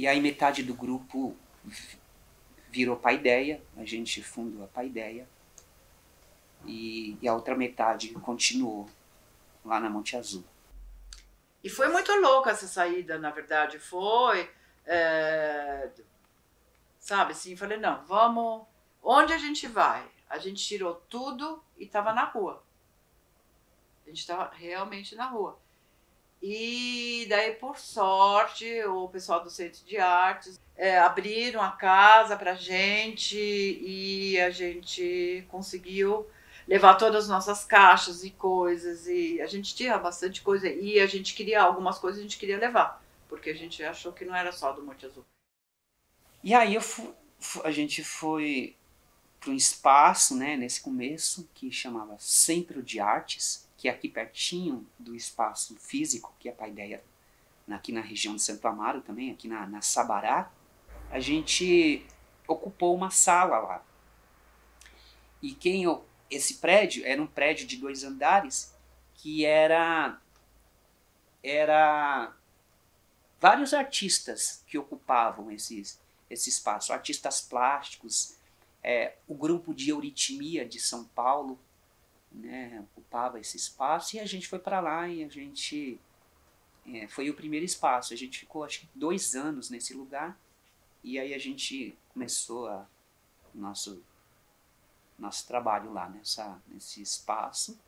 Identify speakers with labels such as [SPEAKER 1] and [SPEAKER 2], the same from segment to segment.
[SPEAKER 1] E aí metade do grupo virou Paideia, a gente fundou a Paideia, e a outra metade continuou lá na Monte Azul.
[SPEAKER 2] E foi muito louca essa saída, na verdade, foi, sabe, assim, falei, não, vamos, onde a gente vai? A gente tirou tudo e estava na rua. A gente estava realmente na rua. E daí, por sorte, o pessoal do Centro de Artes abriram a casa pra gente e a gente conseguiu levar todas as nossas caixas e coisas, e a gente tinha bastante coisa e a gente queria, algumas coisas a gente queria levar, porque a gente achou que não era só do Monte Azul.
[SPEAKER 1] E aí a gente foi para um espaço, né, nesse começo, que chamava Centro de Artes, que é aqui pertinho do espaço físico, que é a Paideia, aqui na região de Santo Amaro também, aqui na Sabará. A gente ocupou uma sala lá. E esse prédio era um prédio de 2 andares, que era vários artistas que ocupavam esse espaço, artistas plásticos, o grupo de Euritmia de São Paulo, né, ocupava esse espaço, e a gente foi para lá e a gente foi o primeiro espaço. A gente ficou acho que 2 anos nesse lugar, e aí a gente começou nosso trabalho lá nesse espaço.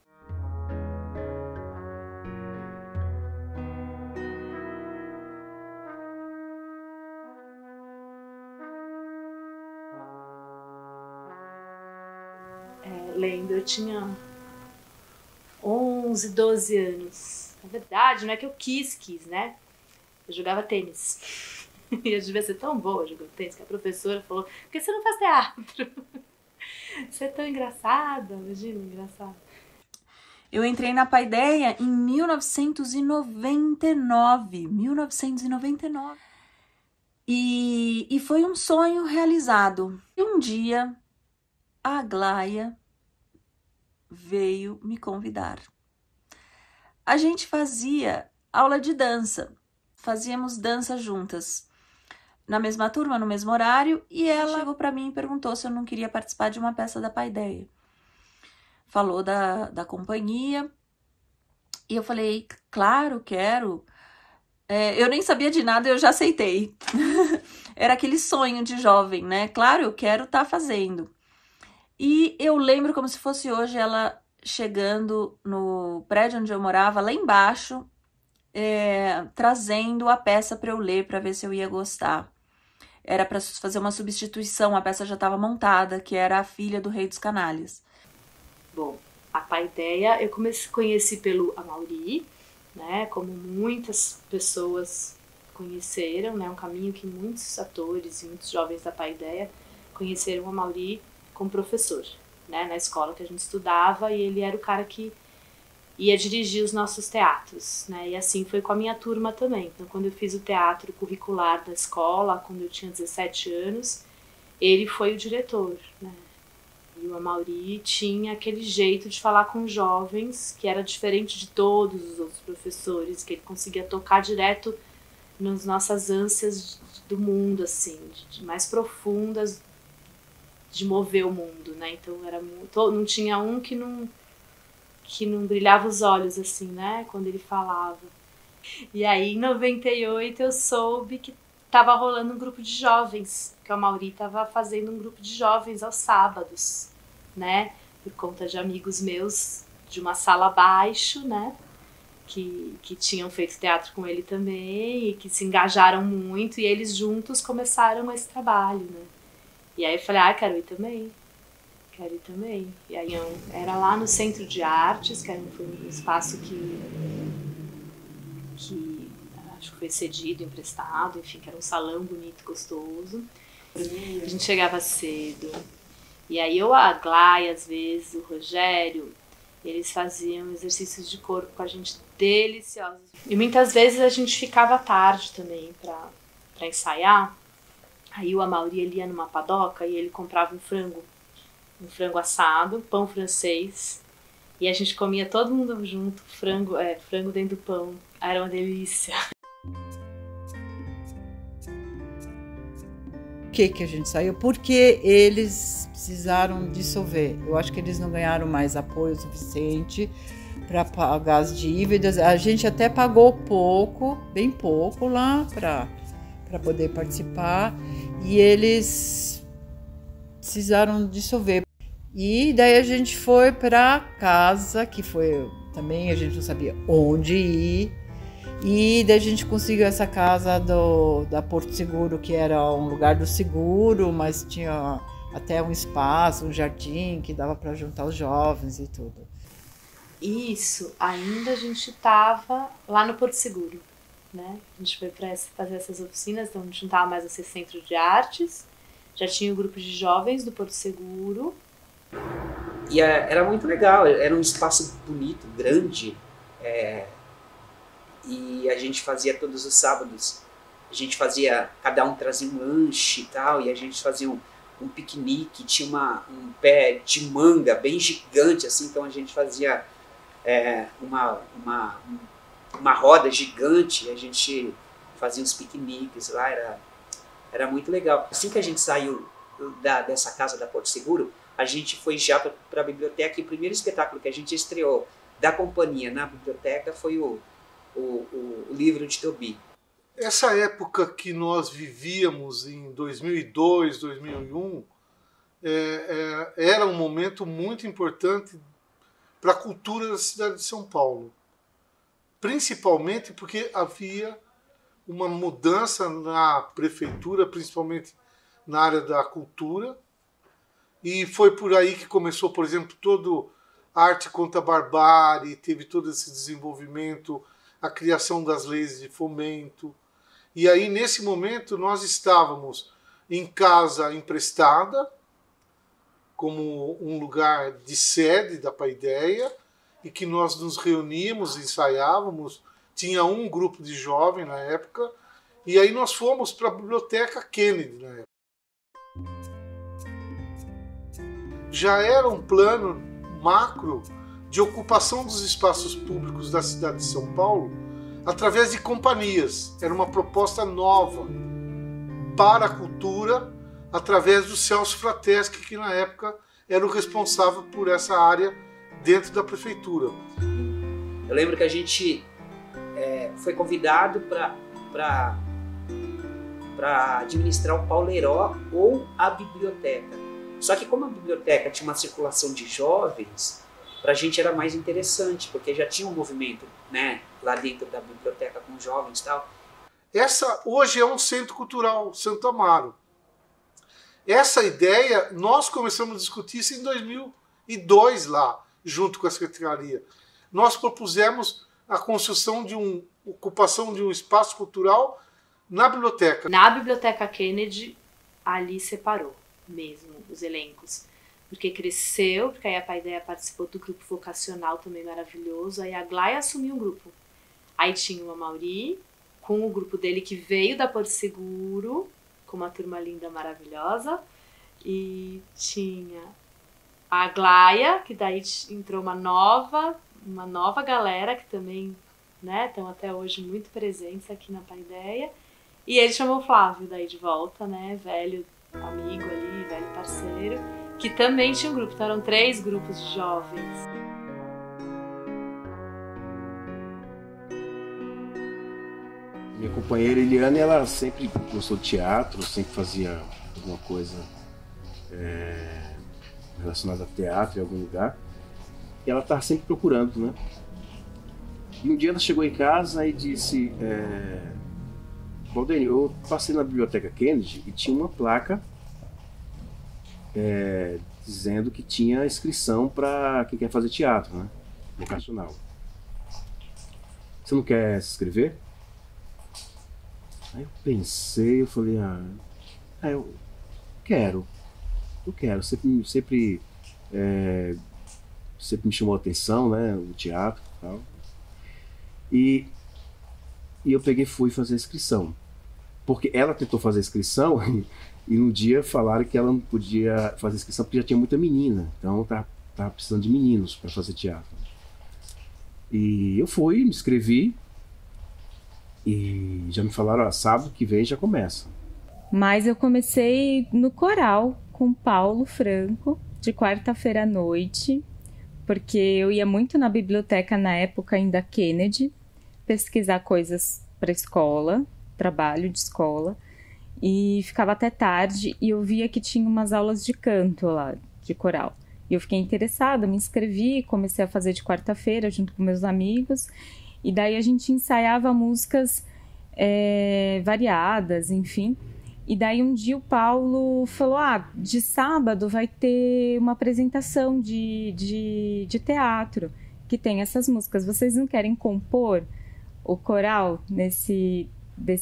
[SPEAKER 3] Lembro, eu tinha 11, 12 anos. Na verdade, não é que eu quis, né? Eu jogava tênis. E eu devia ser tão boa jogando tênis que a professora falou: por que você não faz teatro? Você é tão engraçada, imagina, engraçado.
[SPEAKER 4] Eu entrei na Paideia em 1999. E foi um sonho realizado. E um dia, a Aglaia veio me convidar. A gente fazia aula de dança, fazíamos dança juntas, na mesma turma, no mesmo horário, e ela chegou para mim e perguntou se eu não queria participar de uma peça da Paideia. Falou da companhia, e eu falei, claro, quero. Eu nem sabia de nada, eu já aceitei. Era aquele sonho de jovem, né? Claro, eu quero estar fazendo. E eu lembro como se fosse hoje ela chegando no prédio onde eu morava, lá embaixo, trazendo a peça para eu ler, para ver se eu ia gostar. Era para fazer uma substituição, a peça já estava montada, que era A Filha do Rei dos Canalhas.
[SPEAKER 3] Bom, a Paideia eu conheci pelo Amaury, né? Como muitas pessoas conheceram, né? Um caminho que muitos atores e muitos jovens da Paideia conheceram o Amaury como professor, né? Na escola que a gente estudava, e ele era o cara que ia dirigir os nossos teatros, né? E assim foi com a minha turma também. Então, quando eu fiz o teatro curricular da escola, quando eu tinha 17 anos, ele foi o diretor, né? E o Amaury tinha aquele jeito de falar com jovens que era diferente de todos os outros professores, que ele conseguia tocar direto nas nossas ânsias do mundo, assim, de mais profundas, de mover o mundo, né? Então era não tinha um que não brilhava os olhos, assim, né? Quando ele falava. E aí, em 98, eu soube que estava rolando um grupo de jovens, que o Amaury estava fazendo um grupo de jovens aos sábados, né? Por conta de amigos meus de uma sala abaixo, né? Que tinham feito teatro com ele também e que se engajaram muito, e eles juntos começaram esse trabalho, né? E aí eu falei, quero ir também. E aí era lá no Centro de Artes, que foi um espaço que acho que foi cedido, emprestado, enfim, que era um salão bonito, gostoso. A gente chegava cedo. E aí a Aglaia, às vezes, o Rogério, eles faziam exercícios de corpo com a gente deliciosos. E muitas vezes a gente ficava tarde também pra ensaiar. Aí o Amaury, ele ia numa padoca e ele comprava um frango assado, pão francês, e a gente comia todo mundo junto, frango dentro do pão. Era uma delícia.
[SPEAKER 2] que a gente saiu? Porque eles precisaram dissolver. Eu acho que eles não ganharam mais apoio suficiente para pagar as dívidas. A gente até pagou pouco, bem pouco lá para poder participar, e eles precisaram dissolver. E daí a gente foi para casa, que foi também, a gente não sabia onde ir, e daí a gente conseguiu essa casa da Porto Seguro, que era um lugar do seguro, mas tinha até um espaço, um jardim que dava para juntar os jovens e tudo.
[SPEAKER 3] Isso, ainda a gente estava lá no Porto Seguro, né? A gente foi para fazer essas oficinas, então a gente não estava mais nesse centro de artes, já tinha o grupo de jovens do Porto Seguro.
[SPEAKER 1] E era muito legal, era um espaço bonito, grande, e a gente fazia todos os sábados, cada um trazia um lanche e tal, e a gente fazia um piquenique, tinha um pé de manga bem gigante, assim, então a gente fazia uma roda gigante, a gente fazia uns piqueniques lá, era muito legal. Assim que a gente saiu dessa casa da Porto Seguro, a gente foi já para a biblioteca, e o primeiro espetáculo que a gente estreou da companhia na biblioteca foi o livro de Tobi.
[SPEAKER 5] Essa época que nós vivíamos em 2002, 2001, era um momento muito importante para a cultura da cidade de São Paulo. Principalmente porque havia uma mudança na prefeitura, principalmente na área da cultura, e foi por aí que começou, por exemplo, todo a Arte contra a Barbárie, teve todo esse desenvolvimento, a criação das leis de fomento. E aí, nesse momento, nós estávamos em casa emprestada, como um lugar de sede da Paideia, e que nós nos reuníamos, ensaiávamos, tinha um grupo de jovens na época, e aí nós fomos para a Biblioteca Kennedy na época. Já era um plano macro de ocupação dos espaços públicos da cidade de São Paulo através de companhias. Era uma proposta nova para a cultura através do Celso Frateschi, que na época era o responsável por essa área dentro da prefeitura.
[SPEAKER 1] Eu lembro que a gente foi convidado para administrar o Pauleiró ou a biblioteca. Só que como a biblioteca tinha uma circulação de jovens, para a gente era mais interessante, porque já tinha um movimento, né, lá dentro da biblioteca com jovens e tal.
[SPEAKER 5] Essa hoje é um centro cultural, Santo Amaro. Essa ideia, nós começamos a discutir isso em 2002 lá, junto com a Secretaria. Nós propusemos a construção de ocupação de um espaço cultural na biblioteca.
[SPEAKER 3] Na Biblioteca Kennedy, ali separou mesmo os elencos, porque cresceu, porque aí a Paideia participou do grupo vocacional também maravilhoso, aí a Glaia assumiu o grupo. Aí tinha o Amauri, com o grupo dele que veio da Porto Seguro, com uma turma linda, maravilhosa, e tinha a Glaia, que daí entrou uma nova galera, que também, né, estão até hoje muito presentes aqui na Paideia, e ele chamou o Flávio daí de volta, né, velho amigo ali, velho parceiro, que também tinha um grupo, então eram 3 grupos de jovens.
[SPEAKER 6] Minha companheira Eliane, ela sempre gostou de teatro, sempre fazia alguma coisa relacionada a teatro em algum lugar, e ela estava sempre procurando, né? E um dia ela chegou em casa e disse: Valdenir, eu passei na Biblioteca Kennedy e tinha uma placa dizendo que tinha inscrição para quem quer fazer teatro, né? Vocacional. Você não quer se inscrever? Aí eu pensei, eu falei, eu quero. Sempre me chamou a atenção, né? O teatro e tal. E eu peguei e fui fazer a inscrição. Porque ela tentou fazer a inscrição e no dia falaram que ela não podia fazer a inscrição porque já tinha muita menina. Então tava precisando de meninos para fazer teatro. E eu fui, me inscrevi e já me falaram, sábado que vem já começa.
[SPEAKER 7] Mas eu comecei no coral com Paulo Franco, de quarta-feira à noite, porque eu ia muito na biblioteca na época ainda Kennedy, pesquisar coisas para escola, trabalho de escola, e ficava até tarde e eu via que tinha umas aulas de canto lá, de coral. E eu fiquei interessada, me inscrevi, comecei a fazer de quarta-feira junto com meus amigos, e daí a gente ensaiava músicas variadas, enfim. E daí um dia o Paulo falou, de sábado vai ter uma apresentação de teatro, que tem essas músicas, vocês não querem compor o coral desse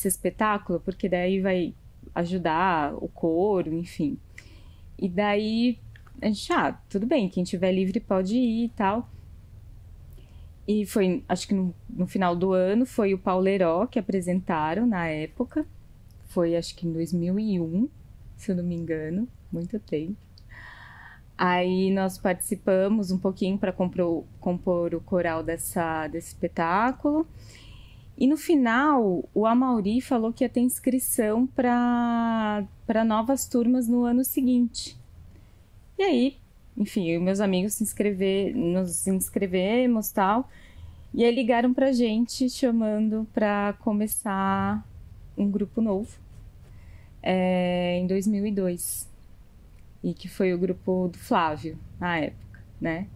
[SPEAKER 7] espetáculo? Porque daí vai ajudar o coro, enfim. E daí a gente, tudo bem, quem tiver livre pode ir e tal. E foi, acho que no final do ano, foi o Paulo Heró que apresentaram na época. Foi, acho que em 2001, se eu não me engano, muito tempo. Aí nós participamos um pouquinho para compor o coral desse espetáculo. E no final, o Amaury falou que ia ter inscrição para novas turmas no ano seguinte. E aí, enfim, eu e meus amigos nos inscrevemos e tal. E aí ligaram pra gente chamando para começar um grupo novo em 2002. E que foi o grupo do Flávio, na época, né?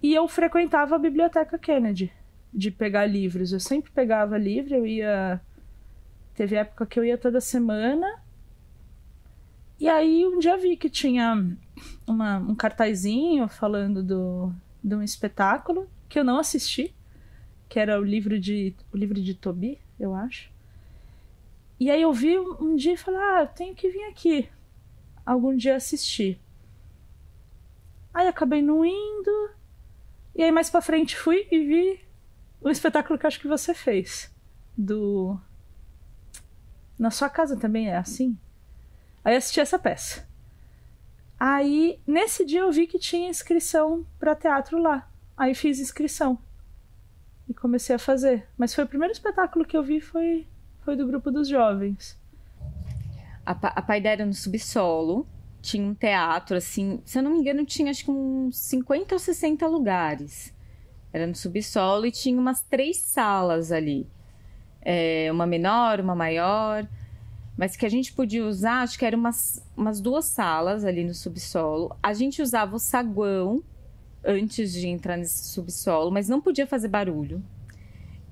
[SPEAKER 8] E eu frequentava a Biblioteca Kennedy, de pegar livros. Eu sempre pegava livro, teve época que eu ia toda semana. E aí um dia vi que tinha um cartazinho falando de um espetáculo que eu não assisti, que era o livro de Tobi, eu acho. E aí eu vi um dia e falei, eu tenho que vir aqui algum dia assistir. Aí acabei não indo. E aí mais pra frente fui e vi o espetáculo que acho que você fez. Na sua casa também é assim? Aí assisti essa peça. Aí nesse dia eu vi que tinha inscrição pra teatro lá. Aí fiz inscrição. E comecei a fazer. Mas foi o primeiro espetáculo que eu vi, foi do grupo dos jovens.
[SPEAKER 7] A Paideia era no subsolo, tinha um teatro, assim, se eu não me engano, tinha acho que uns 50 ou 60 lugares. Era no subsolo e tinha umas 3 salas ali. Uma menor, uma maior, mas que a gente podia usar, acho que eram umas 2 salas ali no subsolo. A gente usava o saguão antes de entrar nesse subsolo, mas não podia fazer barulho.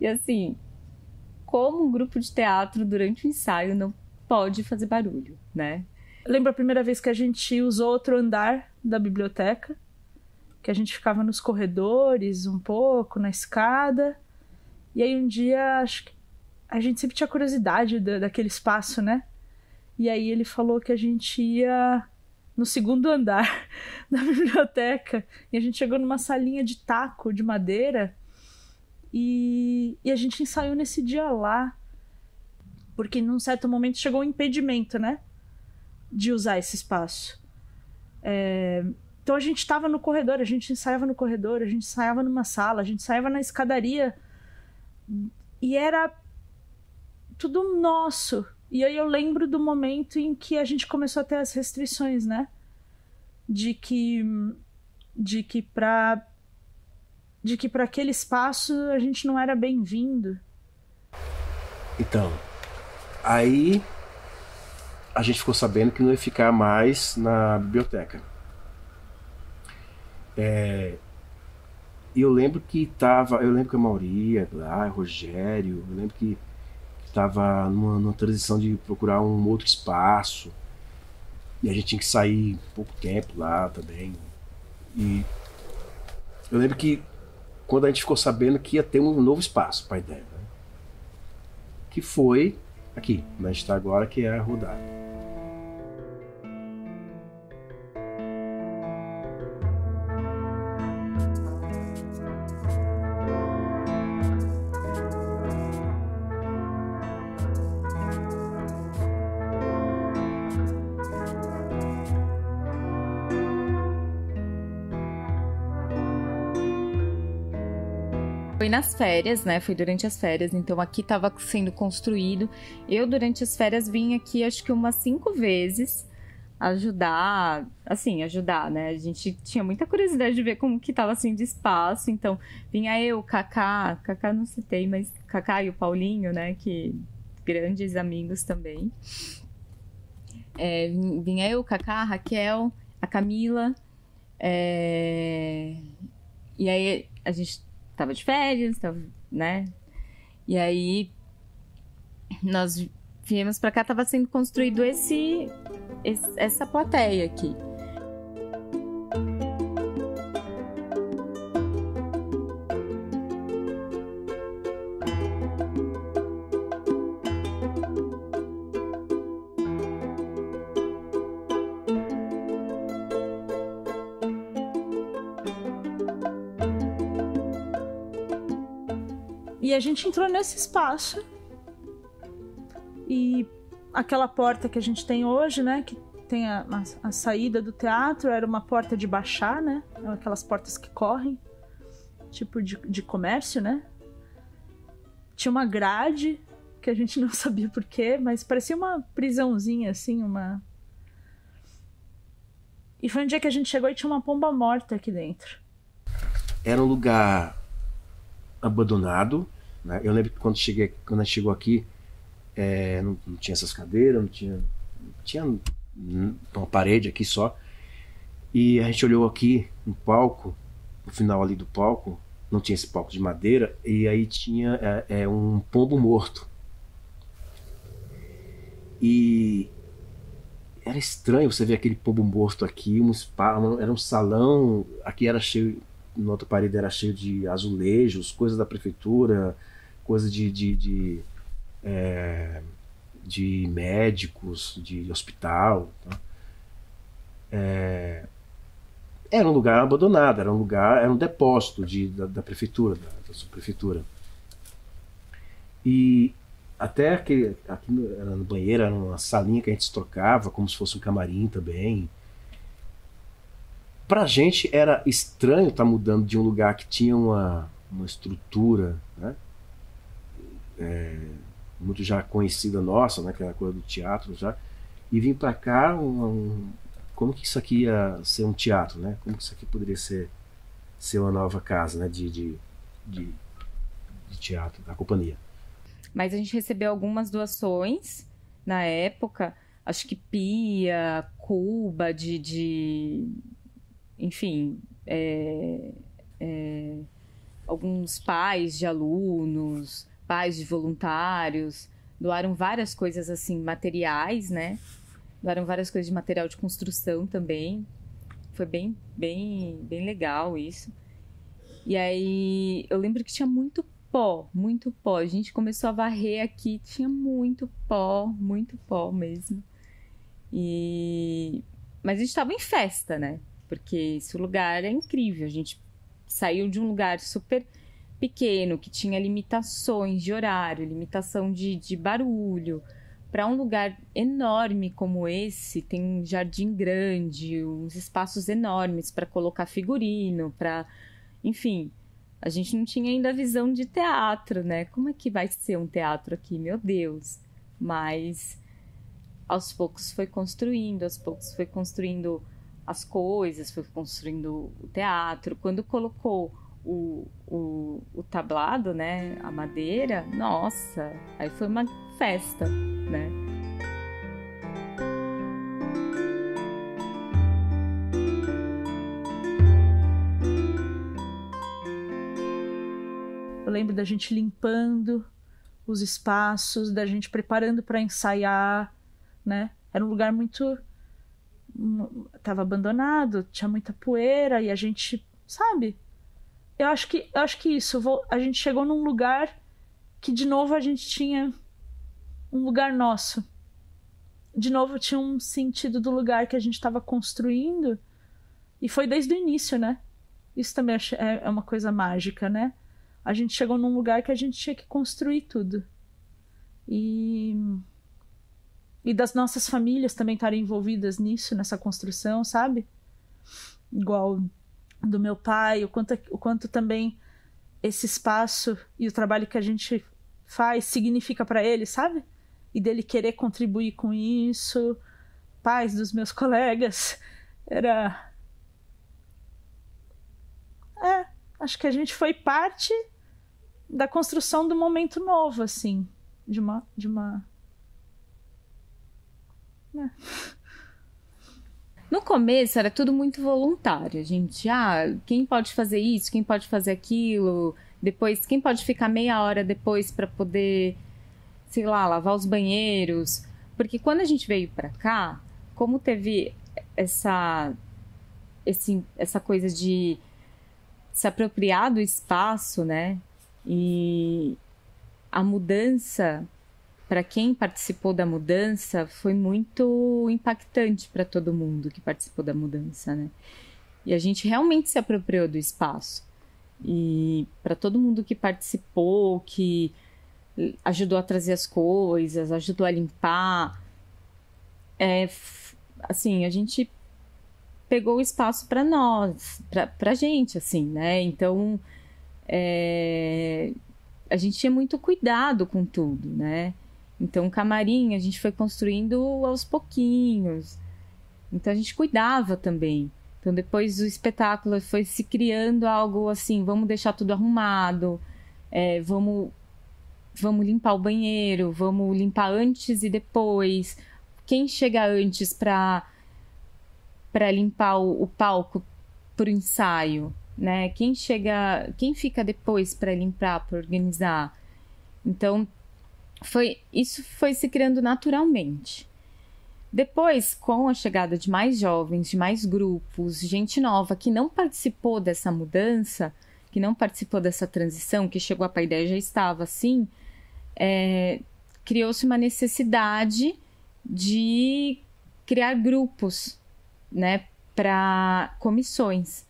[SPEAKER 7] E assim, como um grupo de teatro durante o ensaio não pode fazer barulho, né?
[SPEAKER 8] Eu lembro a primeira vez que a gente usou outro andar da biblioteca, que a gente ficava nos corredores um pouco, na escada. E aí um dia, acho que a gente sempre tinha curiosidade daquele espaço, né? E aí ele falou que a gente ia no segundo andar da biblioteca. E a gente chegou numa salinha de taco, de madeira. E a gente ensaiou nesse dia lá. Porque num certo momento chegou um impedimento, né? De usar esse espaço. Então a gente estava no corredor, a gente ensaiava no corredor, a gente ensaiava numa sala, a gente ensaiava na escadaria. E era tudo nosso. E aí eu lembro do momento em que a gente começou a ter as restrições, né? De que para aquele espaço a gente não era bem-vindo.
[SPEAKER 6] Então, aí a gente ficou sabendo que não ia ficar mais na biblioteca. E eu lembro que a Mauri, lá, Rogério, eu lembro que estava numa transição de procurar um outro espaço. E a gente tinha que sair pouco tempo lá também. E eu lembro que quando a gente ficou sabendo que ia ter um novo espaço para a ideia, né? Que foi aqui, onde a gente está agora, que é a Rodar.
[SPEAKER 7] Foi nas férias, né? Foi durante as férias, então aqui estava sendo construído. Eu, durante as férias, vim aqui acho que umas 5 vezes ajudar, né? A gente tinha muita curiosidade de ver como que tava assim de espaço, então vinha eu, Cacá não citei, mas Cacá e o Paulinho, né? Que grandes amigos também. Vinha eu, Cacá, a Raquel, a Camila, e aí a gente tava de férias, né? E aí nós viemos pra cá, tava sendo construído essa plateia aqui.
[SPEAKER 8] E a gente entrou nesse espaço. E aquela porta que a gente tem hoje, né? Que tem a saída do teatro, era uma porta de baixar, né? Aquelas portas que correm. Tipo de comércio, né? Tinha uma grade, que a gente não sabia porquê, mas parecia uma prisãozinha, assim, E foi um dia que a gente chegou e tinha uma pomba morta aqui dentro.
[SPEAKER 6] Era um lugar abandonado, né? Eu lembro que quando a gente chegou aqui, não tinha essas cadeiras, não tinha uma parede aqui só. E a gente olhou aqui no palco, no final ali do palco, não tinha esse palco de madeira, e aí tinha um pombo morto. E era estranho você ver aquele pombo morto aqui, era um salão, aqui era cheio, na outra parede era cheio de azulejos, coisas da prefeitura, coisas de médicos, de hospital. Tá? Era um lugar abandonado, era um depósito da prefeitura, da subprefeitura. E até aqui no banheiro era uma salinha que a gente se trocava, como se fosse um camarim também. Pra gente era estranho estar mudando de um lugar que tinha uma estrutura, né? Muito já conhecida nossa, né? Aquela coisa do teatro já, e vir pra cá como que isso aqui ia ser um teatro, né? Como que isso aqui poderia ser uma nova casa, né? De teatro da companhia.
[SPEAKER 7] Mas a gente recebeu algumas doações na época, acho que pia, cuba enfim, alguns pais de alunos, pais de voluntários, doaram várias coisas assim, materiais, né? Doaram várias coisas de material de construção também. Foi bem legal isso. E aí eu lembro que tinha muito pó. A gente começou a varrer aqui, tinha muito pó mesmo. Mas a gente estava em festa, né? Porque esse lugar é incrível. A gente saiu de um lugar super pequeno, que tinha limitações de horário, limitação de barulho, para um lugar enorme como esse. Tem um jardim grande, uns espaços enormes para colocar figurino, enfim, a gente não tinha ainda a visão de teatro, né? Como é que vai ser um teatro aqui? Meu Deus! Mas aos poucos foi construindo as coisas, foi construindo o teatro. Quando colocou o tablado, né, a madeira, nossa, aí foi uma festa, né?
[SPEAKER 8] Eu lembro da gente limpando os espaços, da gente preparando para ensaiar, né? Era um lugar muito... Tava abandonado, tinha muita poeira e a gente, sabe? Eu acho que isso, a gente chegou num lugar que de novo a gente tinha um lugar nosso. De novo tinha um sentido do lugar que a gente estava construindo, e foi desde o início, né? Isso também é uma coisa mágica, né? A gente chegou num lugar que a gente tinha que construir tudo. E das nossas famílias também estarem envolvidas nisso, nessa construção, sabe? Igual do meu pai, o quanto também esse espaço e o trabalho que a gente faz significa para ele, sabe? E dele querer contribuir com isso, pais dos meus colegas, era... acho que a gente foi parte da construção do momento novo, assim, de uma...
[SPEAKER 7] No começo era tudo muito voluntário, a gente, quem pode fazer isso, quem pode fazer aquilo, depois, quem pode ficar meia hora depois para poder, sei lá, lavar os banheiros, porque quando a gente veio para cá, como teve essa coisa de se apropriar do espaço, né, e a mudança, para quem participou da mudança, foi muito impactante para todo mundo que participou da mudança, né? E a gente realmente se apropriou do espaço. E para todo mundo que participou, que ajudou a trazer as coisas, ajudou a limpar, assim, a gente pegou o espaço para nós, para a gente, assim, né? Então, a gente tinha muito cuidado com tudo, né? Então, o camarim a gente foi construindo aos pouquinhos. Então, a gente cuidava também. Então, depois do espetáculo foi se criando algo assim, vamos deixar tudo arrumado, vamos limpar o banheiro, vamos limpar antes e depois. Quem chega antes para limpar o palco para o ensaio, né? Quem fica depois para limpar, para organizar. Então, isso foi se criando naturalmente. Depois, com a chegada de mais jovens, de mais grupos, gente nova que não participou dessa mudança, que não participou dessa transição, que chegou a Paideia já estava assim, criou-se uma necessidade de criar grupos, né, para comissões.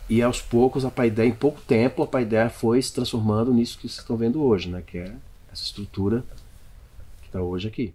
[SPEAKER 6] E aos poucos, em pouco tempo, a Paideia foi se transformando nisso que vocês estão vendo hoje, né, que é essa estrutura que está hoje aqui.